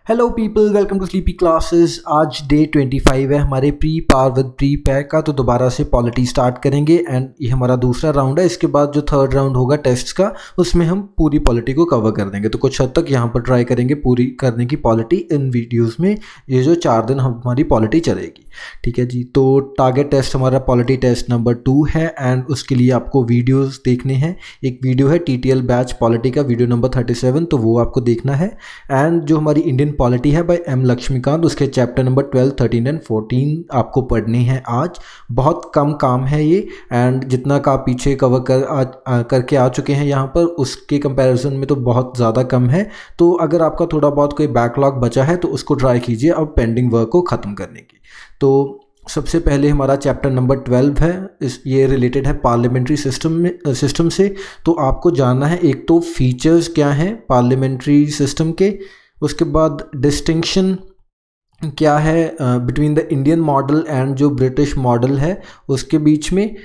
Hello people, welcome to sleepy classes. आज day 25 है हमारे pre par with pre pack का। तो दोबारा से पॉलिटी स्टार्ट करेंगे एंड ये हमारा दूसरा राउंड है। इसके बाद जो थर्ड राउंड होगा टेस्ट्स का, उसमें हम पूरी पॉलिटी को कवर कर देंगे। तो कुछ हद तक यहाँ पर ट्राई करेंगे पूरी करने की पॉलिटी इन वीडियोस में। ये जो 4 दिन हमारी पॉलिटी चलेगी, ठीक है जी। तो टारगेट टेस्ट हमारा पॉलिटी टेस्ट नंबर 2 है एंड उसके लिए आपको वीडियोज़ देखने हैं। एक वीडियो है TTL बैच पॉलिटी का, वीडियो नंबर 37, तो वो आपको देखना है। एंड जो हमारी इंडियन पॉलिटी है बाय M लक्ष्मीकांत, उसके चैप्टर नंबर 12, 13 एंड 14 आपको पढ़ने हैं आज। बहुत कम काम है ये एंड जितना का आप पीछे कवर करके आ चुके हैं यहाँ पर, उसके कंपैरिजन में तो बहुत ज़्यादा कम है। तो अगर आपका थोड़ा बहुत कोई बैकलॉग बचा है तो उसको ट्राई कीजिए अब पेंडिंग वर्क को ख़त्म करने की। तो सबसे पहले हमारा चैप्टर नंबर 12 है, ये रिलेटेड है पार्लियामेंट्री सिस्टम से। तो आपको जानना है एक तो फीचर्स क्या हैं पार्लियामेंट्री सिस्टम के, उसके बाद डिस्टिंक्शन क्या है between the Indian model and जो ब्रिटिश मॉडल है उसके बीच में।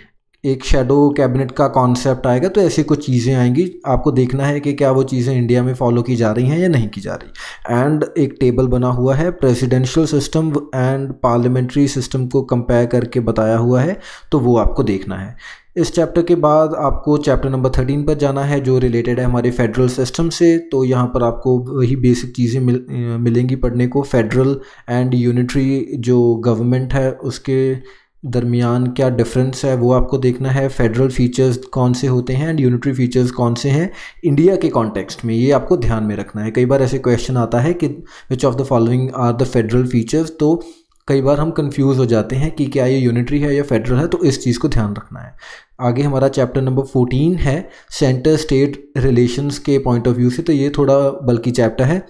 एक शेडो कैबिनेट का कॉन्सेप्ट आएगा। तो ऐसी कुछ चीज़ें आएंगी, आपको देखना है कि क्या वो चीज़ें इंडिया में फॉलो की जा रही हैं या नहीं की जा रही। एंड एक टेबल बना हुआ है presidential system and parliamentary system को कंपेयर करके बताया हुआ है, तो वो आपको देखना है। इस चैप्टर के बाद आपको चैप्टर नंबर 13 पर जाना है जो रिलेटेड है हमारे फेडरल सिस्टम से। तो यहाँ पर आपको वही बेसिक चीज़ें मिलेंगी पढ़ने को। फेडरल एंड यूनिटरी जो गवर्नमेंट है उसके दरमियान क्या डिफरेंस है वो आपको देखना है। फेडरल फीचर्स कौन से होते हैं एंड यूनिटरी फीचर्स कौन से हैं इंडिया के कॉन्टेक्स्ट में, ये आपको ध्यान में रखना है। कई बार ऐसे क्वेश्चन आता है कि which of the following are the federal features, तो कई बार हम कंफ्यूज हो जाते हैं कि क्या ये यूनिटरी है या फेडरल है, तो इस चीज़ को ध्यान रखना है। आगे हमारा चैप्टर नंबर 14 है सेंटर स्टेट रिलेशंस के पॉइंट ऑफ व्यू से। तो ये थोड़ा बल्कि चैप्टर है।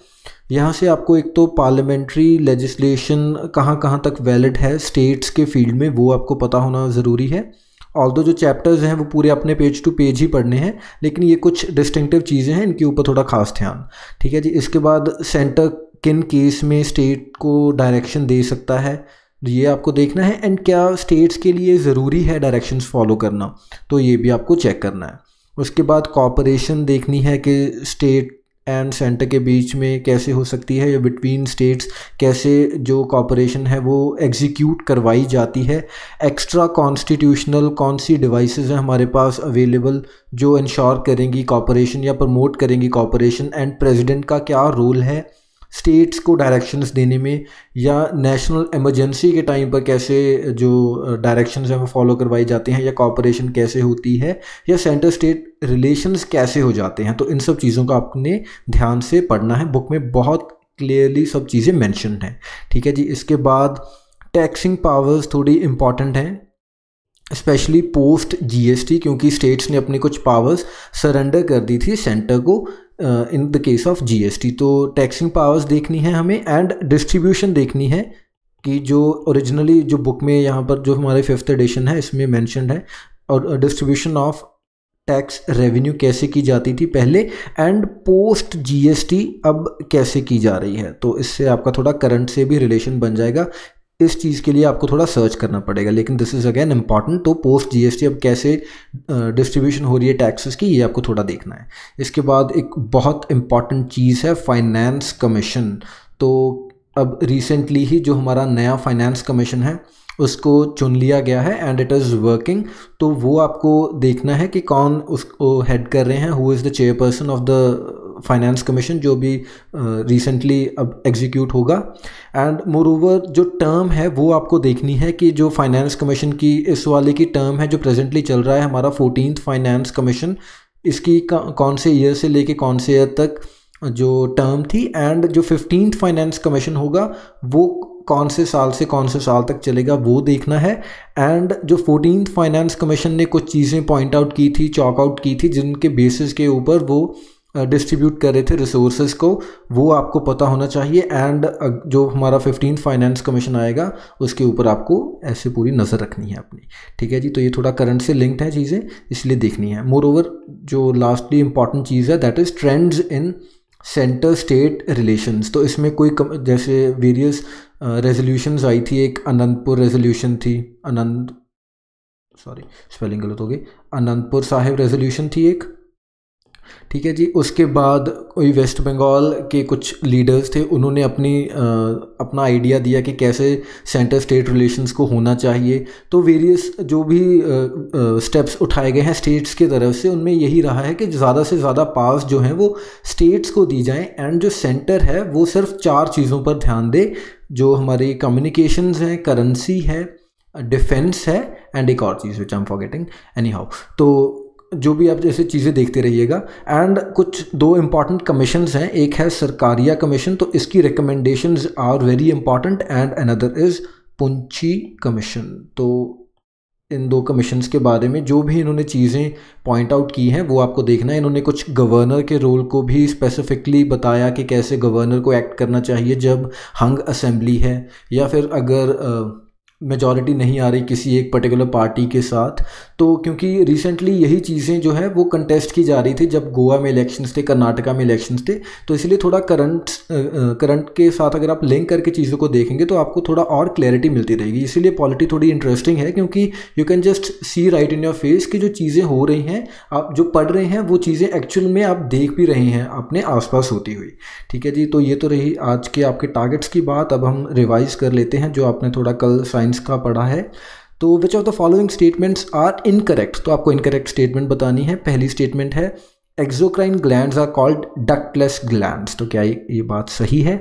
यहाँ से आपको एक तो पार्लियामेंट्री लेजिस्लेशन कहाँ कहाँ तक वैलिड है स्टेट्स के फील्ड में, वो आपको पता होना ज़रूरी है। ऑल्दो जो चैप्टर्स हैं वो पूरे अपने पेज टू पेज ही पढ़ने हैं, लेकिन ये कुछ डिस्टिंक्टिव चीज़ें हैं, इनके ऊपर थोड़ा खास ध्यान, ठीक है जी। इसके बाद सेंटर किन केस में स्टेट को डायरेक्शन दे सकता है, ये आपको देखना है। एंड क्या स्टेट्स के लिए ज़रूरी है डायरेक्शंस फॉलो करना, तो ये भी आपको चेक करना है। उसके बाद कॉपरेशन देखनी है कि स्टेट एंड सेंटर के बीच में कैसे हो सकती है, या बिटवीन स्टेट्स कैसे जो कॉपरेशन है वो एग्जीक्यूट करवाई जाती है। एक्स्ट्रा कॉन्स्टिट्यूशनल कौन सी डिवाइसेस हैं हमारे पास अवेलेबल जो इंश्योर करेंगी कॉपरेशन या प्रमोट करेंगी कॉपरेशन। एंड प्रेसिडेंट का क्या रोल है स्टेट्स को डायरेक्शंस देने में, या नेशनल इमरजेंसी के टाइम पर कैसे जो डायरेक्शंस हैं वो फॉलो करवाई जाते हैं, या कॉपरेशन कैसे होती है, या सेंटर स्टेट रिलेशंस कैसे हो जाते हैं। तो इन सब चीज़ों का आपने ध्यान से पढ़ना है, बुक में बहुत क्लियरली सब चीज़ें मेंशन हैं, ठीक है जी। इसके बाद टैक्सिंग पावर्स थोड़ी इंपॉर्टेंट हैं, स्पेशली पोस्ट GST, क्योंकि स्टेट्स ने अपनी कुछ पावर्स सरेंडर कर दी थी सेंटर को in the case of GST। तो टैक्सिंग पावर्स देखनी है हमें एंड डिस्ट्रीब्यूशन देखनी है कि जो ओरिजिनली जो बुक में यहाँ पर जो हमारे 5th एडिशन है इसमें मेंशन्ड है, और डिस्ट्रीब्यूशन ऑफ टैक्स रेवेन्यू कैसे की जाती थी पहले एंड पोस्ट GST अब कैसे की जा रही है। तो इससे आपका थोड़ा करंट से भी रिलेशन बन जाएगा। इस चीज़ के लिए आपको थोड़ा सर्च करना पड़ेगा, लेकिन दिस इज़ अगेन इम्पॉर्टेंट। तो पोस्ट GST अब कैसे डिस्ट्रीब्यूशन हो रही है टैक्सेस की, ये आपको थोड़ा देखना है। इसके बाद एक बहुत इम्पॉर्टेंट चीज़ है फाइनेंस कमीशन। तो अब रिसेंटली ही जो हमारा नया फाइनेंस कमीशन है उसको चुन लिया गया है एंड इट इज़ वर्किंग। तो वो आपको देखना है कि कौन उसको हेड कर रहे हैं, who is the chairperson of the finance commission, जो भी रिसेंटली अब एग्जीक्यूट होगा। एंड मोर ओवर जो टर्म है वो आपको देखनी है कि जो फाइनेंस कमीशन की इस वाले की टर्म है जो प्रेजेंटली चल रहा है हमारा 14th फाइनेंस कमीशन, इसकी कौन से ईयर से लेके कौन से ईयर तक जो टर्म थी। एंड जो 15th फाइनेंस कमीशन होगा वो कौन से साल तक चलेगा, वो देखना है। एंड जो 14th फाइनेंस कमीशन ने कुछ चीज़ें पॉइंट आउट की थी, चॉक आउट की थी, जिनके बेसिस के ऊपर वो डिस्ट्रीब्यूट कर रहे थे रिसोर्सेज को, वो आपको पता होना चाहिए। एंड जो हमारा 15th फाइनेंस कमीशन आएगा उसके ऊपर आपको ऐसे पूरी नज़र रखनी है अपनी, ठीक है जी। तो ये थोड़ा करंट से लिंक्ड है चीज़ें, इसलिए देखनी है। मोर ओवर जो लास्टली इंपॉर्टेंट चीज़ है that is trends in centre state relations. तो इसमें कोई जैसे वेरियस रेजोल्यूशंस आई थी, एक अनंतपुर रेजोल्यूशन थी, स्पेलिंग गलत हो गई, अनंतपुर साहिब रेजोल्यूशन थी एक, ठीक है जी। उसके बाद कोई वेस्ट बंगाल के कुछ लीडर्स थे, उन्होंने अपना आइडिया दिया कि कैसे सेंटर स्टेट रिलेशंस को होना चाहिए। तो वेरियस जो भी स्टेप्स उठाए गए हैं स्टेट्स की तरफ से, उनमें यही रहा है कि ज़्यादा से ज़्यादा पावर्स जो हैं वो स्टेट्स को दी जाएं, एंड जो सेंटर है वो सिर्फ 4 चीज़ों पर ध्यान दे, जो हमारी कम्युनिकेशंस हैं, करेंसी है, डिफेंस है, एंड एक और चीज़ which I am forgetting anyhow. तो जो भी आप जैसे चीज़ें देखते रहिएगा। एंड कुछ 2 इम्पॉर्टेंट कमीशंस हैं, एक है सरकारिया कमीशन, तो इसकी recommendations are very important, and another is Punchhi commission. तो इन 2 कमीशंस के बारे में जो भी इन्होंने चीज़ें पॉइंट आउट की हैं वो आपको देखना है। इन्होंने कुछ गवर्नर के रोल को भी स्पेसिफिकली बताया कि कैसे गवर्नर को एक्ट करना चाहिए जब हंग असेंबली है, या फिर अगर मेजॉरिटी नहीं आ रही किसी एक पर्टिकुलर पार्टी के साथ। तो क्योंकि रिसेंटली यही चीज़ें जो है वो कंटेस्ट की जा रही थी जब गोवा में इलेक्शंस थे, कर्नाटका में इलेक्शंस थे, तो इसलिए थोड़ा करंट के साथ अगर आप लिंक करके चीज़ों को देखेंगे तो आपको थोड़ा और क्लैरिटी मिलती रहेगी। इसीलिए पॉलिटी थोड़ी इंटरेस्टिंग है, क्योंकि you can just see right in your face कि जो चीज़ें हो रही हैं, आप जो पढ़ रहे हैं वो चीज़ें एक्चुअल में आप देख भी रहे हैं अपने आसपास होती हुई। ठीक है जी। तो ये तो रही आज के आपके टारगेट्स की बात। अब हम रिवाइज कर लेते हैं जो आपने थोड़ा कल साइंस का पढ़ा है। तो which of the following statements are incorrect, तो आपको इनकरेक्ट स्टेटमेंट बतानी है। पहली स्टेटमेंट है exocrine glands are called ductless glands, तो क्या ये बात सही है?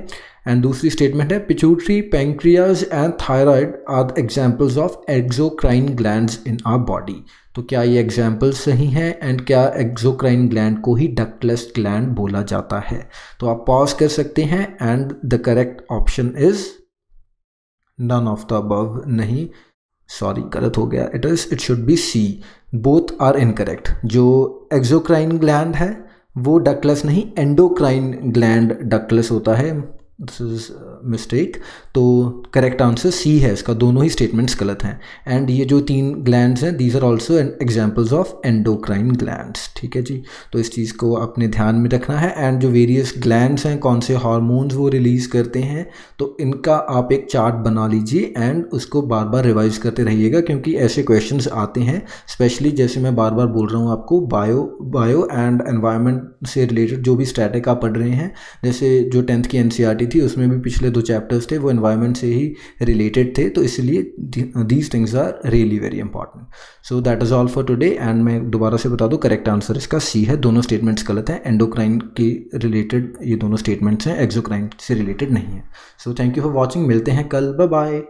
एंड दूसरी स्टेटमेंट है pituitary, pancreas and thyroid are the examples of exocrine glands in our body, तो क्या ये एग्जाम्पल सही हैं? एंड क्या एक्सोक्राइन ग्लैंड को ही डक्टलेस ग्लैंड बोला जाता है? तो आप पॉज कर सकते हैं। And the correct option is none of the above, नहीं, सॉरी गलत हो गया, it should be C, both are incorrect. जो एक्सोक्राइन ग्लैंड है वो डक्टलेस नहीं, एंडोक्राइन ग्लैंड डक्टलेस होता है, दिस इज मिस्टेक। तो करेक्ट आंसर सी है इसका, दोनों ही स्टेटमेंट्स गलत हैं। एंड ये जो 3 ग्लैंड्स हैं these are also examples of endocrine glands. ठीक है जी। तो इस चीज़ को अपने ध्यान में रखना है। एंड जो वेरियस ग्लैंड्स हैं, कौन से हार्मोन्स वो रिलीज़ करते हैं, तो इनका आप एक चार्ट बना लीजिए एंड उसको बार बार रिवाइज करते रहिएगा, क्योंकि ऐसे क्वेश्चंस आते हैं। स्पेशली जैसे मैं बार बार बोल रहा हूँ आपको, बायो एंड एनवायरनमेंट से रिलेटेड जो भी स्टैटिक आप पढ़ रहे हैं, जैसे जो 10th की NCERT थी उसमें भी पिछले 2 चैप्टर्स थे वो एनवायरनमेंट से ही रिलेटेड थे, तो इसलिए these things are really very important. So that is all for today. And मैं दोबारा से बता दूं, करेक्ट आंसर इसका सी है, दोनों स्टेटमेंट्स गलत हैं। एंडोक्राइन के रिलेटेड ये दोनों स्टेटमेंट्स हैं, एक्सोक्राइन से रिलेटेड नहीं है। So thank you for watching, मिलते हैं कल, बाय बाय।